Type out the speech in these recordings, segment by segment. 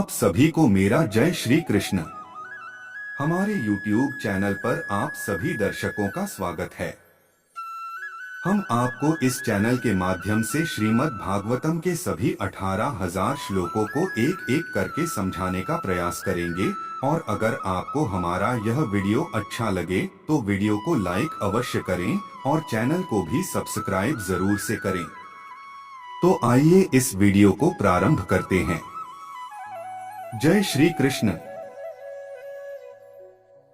आप सभी को मेरा जय श्री कृष्ण। हमारे YouTube चैनल पर आप सभी दर्शकों का स्वागत है। हम आपको इस चैनल के माध्यम से श्रीमद् भागवतम के सभी 18,000 श्लोकों को एक एक करके समझाने का प्रयास करेंगे और अगर आपको हमारा यह वीडियो अच्छा लगे तो वीडियो को लाइक अवश्य करें और चैनल को भी सब्सक्राइब जरूर से करें। तो आइए इस वीडियो को प्रारंभ करते हैं। जय श्री कृष्ण।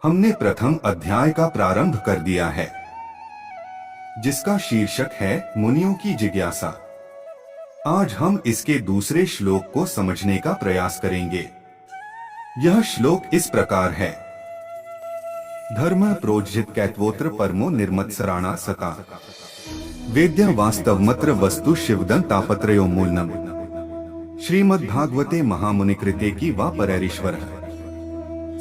हमने प्रथम अध्याय का प्रारंभ कर दिया है, जिसका शीर्षक है मुनियों की जिज्ञासा। आज हम इसके दूसरे श्लोक को समझने का प्रयास करेंगे। यह श्लोक इस प्रकार है। धर्म प्रोज्झित कैत्वोत्र परमो निर्मत्सराणा सता वेद्य वास्तवमत्र वस्तु शिवदं तापत्रयो मूलनम। श्रीमद्भागवते महामुनिकृते की वा परैरीश्वर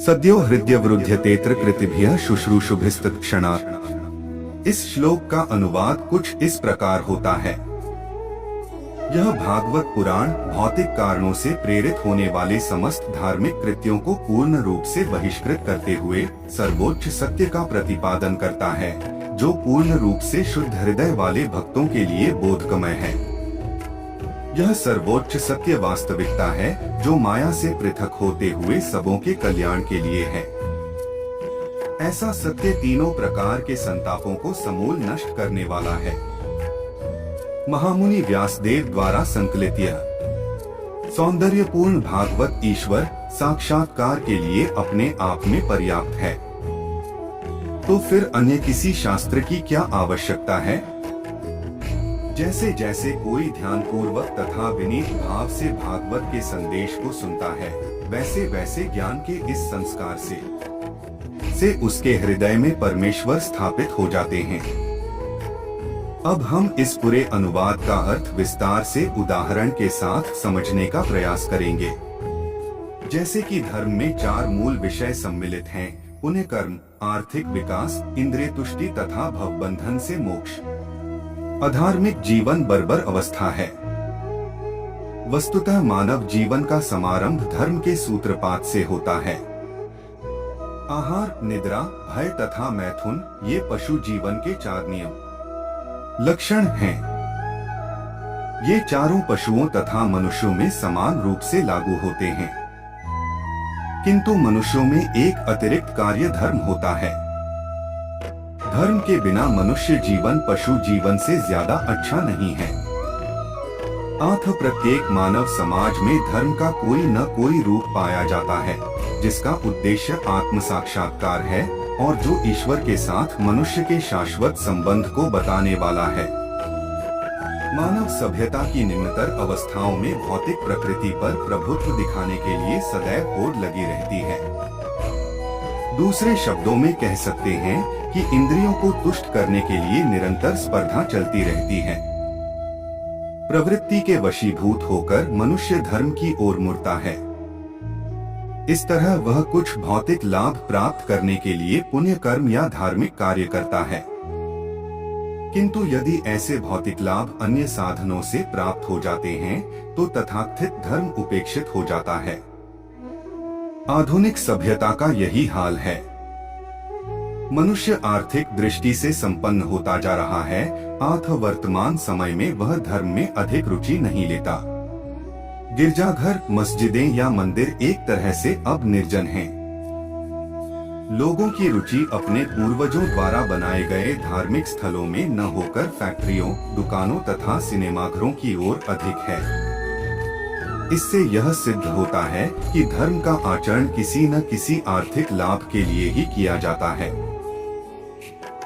सद्यो हृदय वृद्ध्यतेत्र कृतिभ्यः शुश्रूषुभिस्तत्क्षणात्। इस श्लोक का अनुवाद कुछ इस प्रकार होता है। यह भागवत पुराण भौतिक कारणों से प्रेरित होने वाले समस्त धार्मिक कृत्यों को पूर्ण रूप से बहिष्कृत करते हुए सर्वोच्च सत्य का प्रतिपादन करता है, जो पूर्ण रूप से शुद्ध हृदय वाले भक्तों के लिए बोधगम्य है। यह सर्वोच्च सत्य वास्तविकता है जो माया से पृथक होते हुए सबों के कल्याण के लिए है। ऐसा सत्य तीनों प्रकार के संतापों को समूल नष्ट करने वाला है। महामुनि व्यासदेव द्वारा संकलित यह सौंदर्यपूर्ण भागवत ईश्वर साक्षात्कार के लिए अपने आप में पर्याप्त है। तो फिर अन्य किसी शास्त्र की क्या आवश्यकता है? जैसे जैसे कोई ध्यानपूर्वक तथा विनीत भाव से भागवत के संदेश को सुनता है, वैसे वैसे ज्ञान के इस संस्कार से उसके हृदय में परमेश्वर स्थापित हो जाते हैं। अब हम इस पूरे अनुवाद का अर्थ विस्तार से उदाहरण के साथ समझने का प्रयास करेंगे। जैसे कि धर्म में 4 मूल विषय सम्मिलित हैं: पुण्य कर्म, आर्थिक विकास, इंद्रिय तुष्टि तथा भवबंधन से मोक्ष। अधार्मिक जीवन बर्बर अवस्था है। वस्तुतः मानव जीवन का समारंभ धर्म के सूत्रपात से होता है। आहार, निद्रा, भय तथा मैथुन ये पशु जीवन के 4 नियम लक्षण हैं। ये चारों पशुओं तथा मनुष्यों में समान रूप से लागू होते हैं, किंतु मनुष्यों में एक अतिरिक्त कार्य धर्म होता है। धर्म के बिना मनुष्य जीवन पशु जीवन से ज्यादा अच्छा नहीं है। अतः प्रत्येक मानव समाज में धर्म का कोई न कोई रूप पाया जाता है, जिसका उद्देश्य आत्म साक्षात्कार है और जो ईश्वर के साथ मनुष्य के शाश्वत संबंध को बताने वाला है। मानव सभ्यता की निम्नतर अवस्थाओं में भौतिक प्रकृति पर प्रभुत्व दिखाने के लिए सदैव होड़ लगी रहती है। दूसरे शब्दों में कह सकते हैं कि इंद्रियों को तुष्ट करने के लिए निरंतर स्पर्धा चलती रहती है। प्रवृत्ति के वशीभूत होकर मनुष्य धर्म की ओर मुड़ता है। इस तरह वह कुछ भौतिक लाभ प्राप्त करने के लिए पुण्य कर्म या धार्मिक कार्य करता है, किंतु यदि ऐसे भौतिक लाभ अन्य साधनों से प्राप्त हो जाते हैं तो तथाकथित धर्म उपेक्षित हो जाता है। आधुनिक सभ्यता का यही हाल है। मनुष्य आर्थिक दृष्टि से संपन्न होता जा रहा है, अतः वर्तमान समय में वह धर्म में अधिक रुचि नहीं लेता। गिरजाघर, मस्जिदें या मंदिर एक तरह से अब निर्जन हैं। लोगों की रुचि अपने पूर्वजों द्वारा बनाए गए धार्मिक स्थलों में न होकर फैक्ट्रियों, दुकानों तथा सिनेमाघरों की ओर अधिक है। इससे यह सिद्ध होता है कि धर्म का आचरण किसी न किसी आर्थिक लाभ के लिए ही किया जाता है।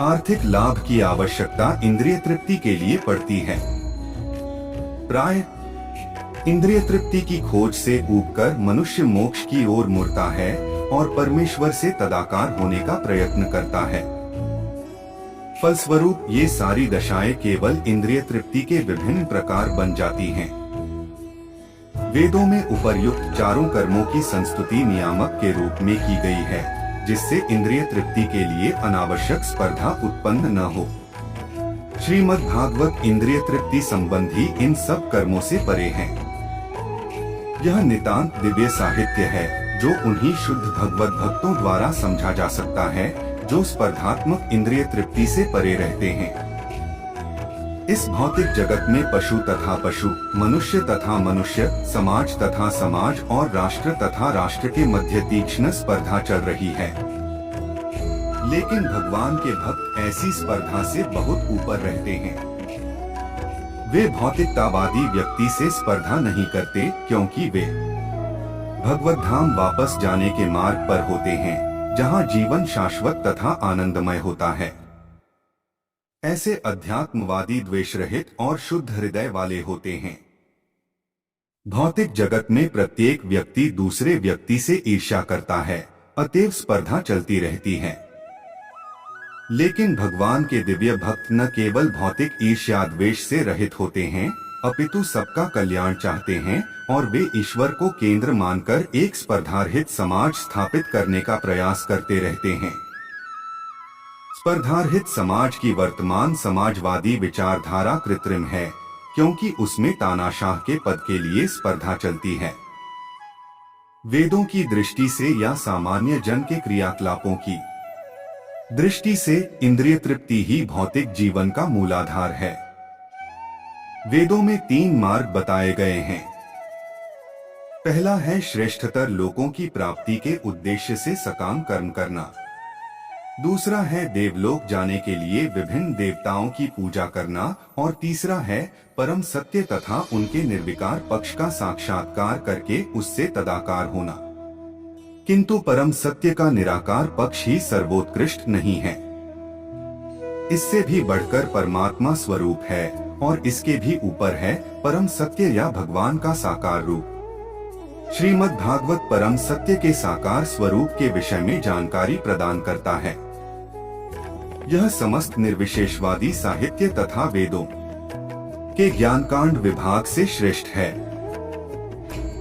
आर्थिक लाभ की आवश्यकता इंद्रिय तृप्ति के लिए पड़ती है। प्राय इंद्रिय तृप्ति की खोज से ऊबकर मनुष्य मोक्ष की ओर मुड़ता है और परमेश्वर से तदाकार होने का प्रयत्न करता है। फलस्वरूप ये सारी दशाएं केवल इंद्रिय तृप्ति के विभिन्न प्रकार बन जाती हैं। वेदों में उपर्युक्त चारों कर्मों की संस्तुति नियामक के रूप में की गई है, जिससे इंद्रिय तृप्ति के लिए अनावश्यक स्पर्धा उत्पन्न न हो। श्रीमद् भागवत इंद्रिय तृप्ति संबंधी इन सब कर्मों से परे है। यह नितांत दिव्य साहित्य है जो उन्हीं शुद्ध भगवत भक्तों द्वारा समझा जा सकता है जो स्पर्धात्मक इंद्रिय तृप्ति से परे रहते हैं। इस भौतिक जगत में पशु तथा पशु, मनुष्य तथा मनुष्य, समाज तथा समाज और राष्ट्र तथा राष्ट्र के मध्य तीक्ष्ण स्पर्धा चल रही है। लेकिन भगवान के भक्त ऐसी स्पर्धा से बहुत ऊपर रहते हैं। वे भौतिकतावादी व्यक्ति से स्पर्धा नहीं करते क्योंकि वे भगवत धाम वापस जाने के मार्ग पर होते हैं, जहां जीवन शाश्वत तथा आनंदमय होता है। ऐसे अध्यात्मवादी द्वेष रहित और शुद्ध हृदय वाले होते हैं। भौतिक जगत में प्रत्येक व्यक्ति दूसरे व्यक्ति से ईर्ष्या करता है, अतएव स्पर्धा चलती रहती है। लेकिन भगवान के दिव्य भक्त न केवल भौतिक ईर्ष्या द्वेष से रहित होते हैं, अपितु सबका कल्याण चाहते हैं और वे ईश्वर को केंद्र मानकर एक स्पर्धारहित समाज स्थापित करने का प्रयास करते रहते हैं। स्पर्धारहित समाज की वर्तमान समाजवादी विचारधारा कृत्रिम है, क्योंकि उसमें तानाशाह के पद के लिए स्पर्धा चलती है। वेदों की दृष्टि से या सामान्य जन के क्रियाकलापों की दृष्टि से इंद्रिय तृप्ति ही भौतिक जीवन का मूलाधार है। वेदों में 3 मार्ग बताए गए हैं। पहला है श्रेष्ठतर लोकों की प्राप्ति के उद्देश्य से सकाम कर्म करना। दूसरा है देवलोक जाने के लिए विभिन्न देवताओं की पूजा करना और तीसरा है परम सत्य तथा उनके निर्विकार पक्ष का साक्षात्कार करके उससे तदाकार होना। किंतु परम सत्य का निराकार पक्ष ही सर्वोत्कृष्ट नहीं है। इससे भी बढ़कर परमात्मा स्वरूप है और इसके भी ऊपर है परम सत्य या भगवान का साकार रूप। श्रीमद् भागवत परम सत्य के साकार स्वरूप के विषय में जानकारी प्रदान करता है। यह समस्त निर्विशेषवादी साहित्य तथा वेदों के ज्ञानकांड विभाग से श्रेष्ठ है।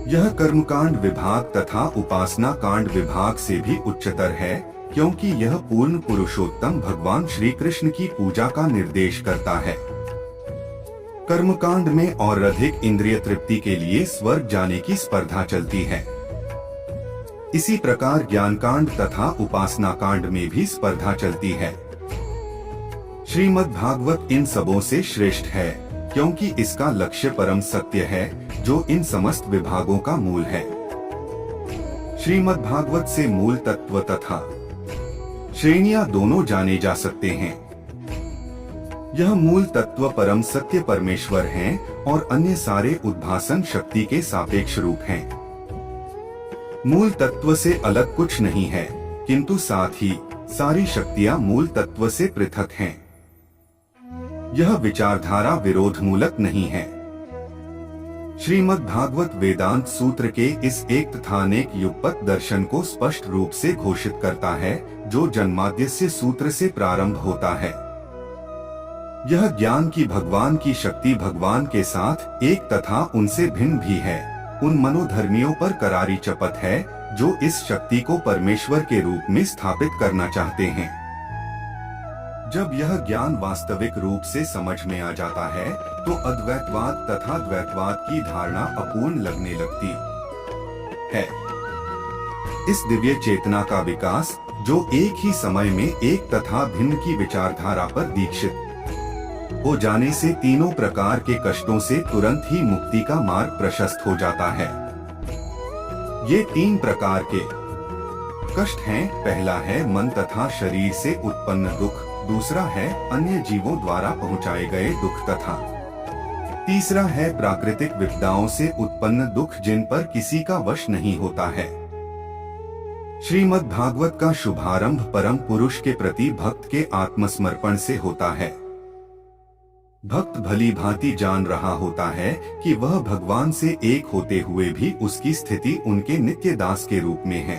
यह कर्मकांड विभाग तथा उपासना कांड विभाग से भी उच्चतर है, क्योंकि यह पूर्ण पुरुषोत्तम भगवान श्री कृष्ण की पूजा का निर्देश करता है। कर्मकांड में और अधिक इंद्रिय तृप्ति के लिए स्वर्ग जाने की स्पर्धा चलती है। इसी प्रकार ज्ञानकांड तथा उपासना कांड में भी स्पर्धा चलती है। श्रीमद् भागवत इन सबों से श्रेष्ठ है, क्योंकि इसका लक्ष्य परम सत्य है जो इन समस्त विभागों का मूल है। श्रीमद् भागवत से मूल तत्व तथा श्रेणियां दोनों जाने जा सकते हैं। यह मूल तत्व परम सत्य परमेश्वर हैं और अन्य सारे उद्भासन शक्ति के सापेक्ष रूप हैं। मूल तत्व से अलग कुछ नहीं है, किंतु साथ ही सारी शक्तियां मूल तत्व से पृथक हैं। यह विचारधारा विरोध मूलक नहीं है। श्रीमद् भागवत वेदांत सूत्र के इस एक तथा अनेक युगपत दर्शन को स्पष्ट रूप से घोषित करता है, जो जन्माद्यस्य सूत्र से प्रारंभ होता है। यह ज्ञान की भगवान की शक्ति भगवान के साथ एक तथा उनसे भिन्न भी है, उन मनोधर्मियों पर करारी चपत है जो इस शक्ति को परमेश्वर के रूप में स्थापित करना चाहते हैं। जब यह ज्ञान वास्तविक रूप से समझ में आ जाता है तो अद्वैतवाद तथा द्वैतवाद की धारणा अपूर्ण लगने लगती है। इस दिव्य चेतना का विकास, जो एक ही समय में एक तथा भिन्न की विचारधारा पर दीक्षित हो जाने से तीनों प्रकार के कष्टों से तुरंत ही मुक्ति का मार्ग प्रशस्त हो जाता है। ये 3 प्रकार के कष्ट हैं। पहला है मन तथा शरीर से उत्पन्न दुख, दूसरा है अन्य जीवों द्वारा पहुंचाए गए दुख तथा तीसरा है प्राकृतिक विपदाओं से उत्पन्न दुख जिन पर किसी का वश नहीं होता है। श्रीमद् भागवत का शुभारंभ परम पुरुष के प्रति भक्त के आत्मसमर्पण से होता है। भक्त भली भांति जान रहा होता है कि वह भगवान से एक होते हुए भी उसकी स्थिति उनके नित्य दास के रूप में है।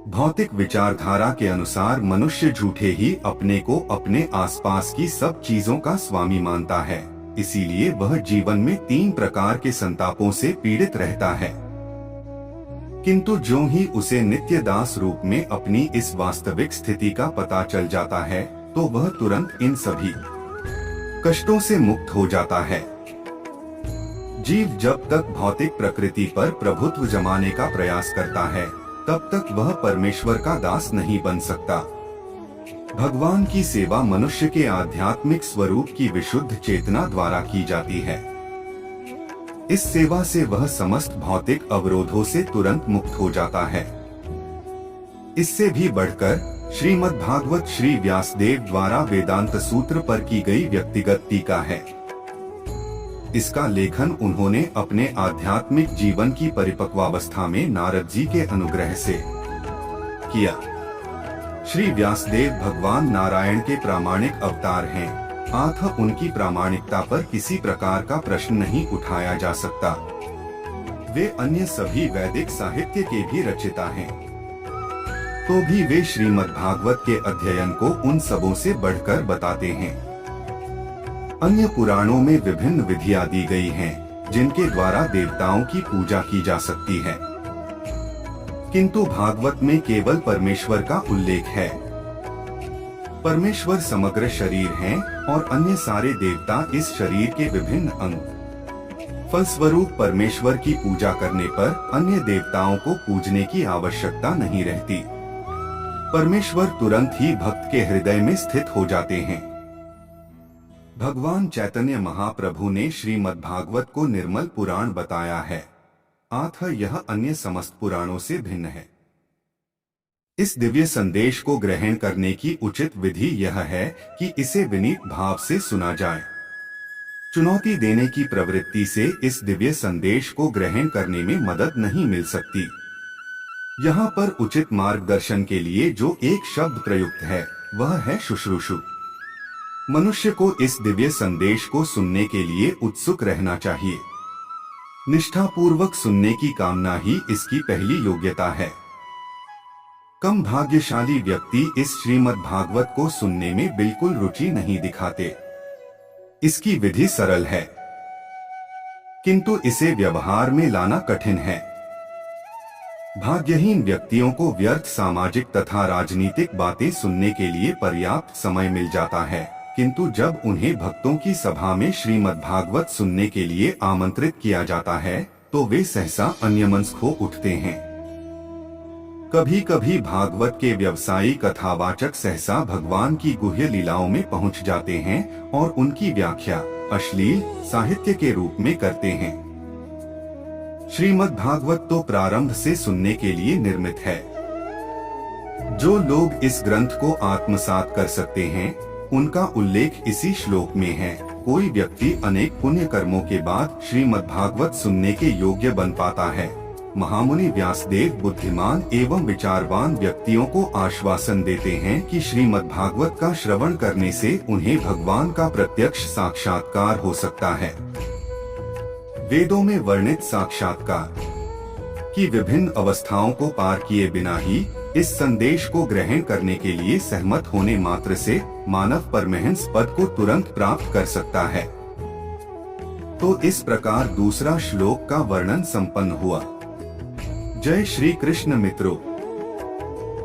भौतिक विचारधारा के अनुसार मनुष्य झूठे ही अपने को अपने आसपास की सब चीजों का स्वामी मानता है, इसीलिए वह जीवन में 3 प्रकार के संतापों से पीड़ित रहता है। किंतु जो ही उसे नित्य दास रूप में अपनी इस वास्तविक स्थिति का पता चल जाता है, तो वह तुरंत इन सभी कष्टों से मुक्त हो जाता है। जीव जब तक भौतिक प्रकृति पर प्रभुत्व जमाने का प्रयास करता है, तब तक वह परमेश्वर का दास नहीं बन सकता। भगवान की सेवा मनुष्य के आध्यात्मिक स्वरूप की विशुद्ध चेतना द्वारा की जाती है। इस सेवा से वह समस्त भौतिक अवरोधों से तुरंत मुक्त हो जाता है। इससे भी बढ़कर श्रीमद् भागवत श्री व्यासदेव द्वारा वेदांत सूत्र पर की गई व्यक्तिगत टीका है। इसका लेखन उन्होंने अपने आध्यात्मिक जीवन की परिपक्वावस्था में नारद जी के अनुग्रह से किया। श्री व्यासदेव भगवान नारायण के प्रामाणिक अवतार हैं, अतः उनकी प्रामाणिकता पर किसी प्रकार का प्रश्न नहीं उठाया जा सकता। वे अन्य सभी वैदिक साहित्य के भी रचयिता हैं, तो भी वे श्रीमद् भागवत के अध्ययन को उन सबों से बढ़कर बताते हैं। अन्य पुराणों में विभिन्न विधियां दी गई हैं, जिनके द्वारा देवताओं की पूजा की जा सकती है, किंतु भागवत में केवल परमेश्वर का उल्लेख है। परमेश्वर समग्र शरीर हैं और अन्य सारे देवता इस शरीर के विभिन्न अंग। फलस्वरूप परमेश्वर की पूजा करने पर अन्य देवताओं को पूजने की आवश्यकता नहीं रहती। परमेश्वर तुरंत ही भक्त के हृदय में स्थित हो जाते हैं। भगवान चैतन्य महाप्रभु ने श्रीमद् भागवत को निर्मल पुराण बताया है, अतः यह अन्य समस्त पुराणों से भिन्न है। इस दिव्य संदेश को ग्रहण करने की उचित विधि यह है कि इसे विनीत भाव से सुना जाए। चुनौती देने की प्रवृत्ति से इस दिव्य संदेश को ग्रहण करने में मदद नहीं मिल सकती। यहाँ पर उचित मार्गदर्शन के लिए जो एक शब्द प्रयुक्त है, वह है शुश्रूषु। मनुष्य को इस दिव्य संदेश को सुनने के लिए उत्सुक रहना चाहिए। निष्ठापूर्वक सुनने की कामना ही इसकी पहली योग्यता है। कम भाग्यशाली व्यक्ति इस श्रीमद् भागवत को सुनने में बिल्कुल रुचि नहीं दिखाते। इसकी विधि सरल है, किंतु इसे व्यवहार में लाना कठिन है। भाग्यहीन व्यक्तियों को व्यर्थ सामाजिक तथा राजनीतिक बातें सुनने के लिए पर्याप्त समय मिल जाता है, किंतु जब उन्हें भक्तों की सभा में श्रीमद् भागवत सुनने के लिए आमंत्रित किया जाता है, तो वे सहसा अन्यमनस्क हो उठते हैं। कभी कभी भागवत के व्यवसायी कथावाचक सहसा भगवान की गुह्य लीलाओं में पहुंच जाते हैं और उनकी व्याख्या अश्लील साहित्य के रूप में करते हैं। श्रीमद् भागवत तो प्रारंभ से सुनने के लिए निर्मित है। जो लोग इस ग्रंथ को आत्मसात कर सकते हैं, उनका उल्लेख इसी श्लोक में है। कोई व्यक्ति अनेक पुण्य कर्मों के बाद श्रीमद् भागवत सुनने के योग्य बन पाता है। महामुनि व्यासदेव बुद्धिमान एवं विचारवान व्यक्तियों को आश्वासन देते हैं कि श्रीमद् भागवत का श्रवण करने से उन्हें भगवान का प्रत्यक्ष साक्षात्कार हो सकता है। वेदों में वर्णित साक्षात्कार की विभिन्न अवस्थाओं को पार किए बिना ही इस संदेश को ग्रहण करने के लिए सहमत होने मात्र से मानव परमहंस पद को तुरंत प्राप्त कर सकता है। तो इस प्रकार दूसरा श्लोक का वर्णन संपन्न हुआ। जय श्री कृष्ण मित्रों,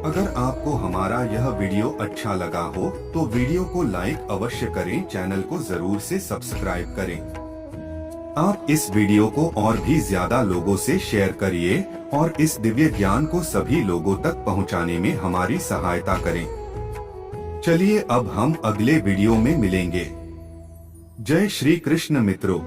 अगर आपको हमारा यह वीडियो अच्छा लगा हो तो वीडियो को लाइक अवश्य करें, चैनल को जरूर से सब्सक्राइब करें। आप इस वीडियो को और भी ज्यादा लोगों से शेयर करिए और इस दिव्य ज्ञान को सभी लोगों तक पहुंचाने में हमारी सहायता करें। चलिए अब हम अगले वीडियो में मिलेंगे। जय श्री कृष्ण मित्रों।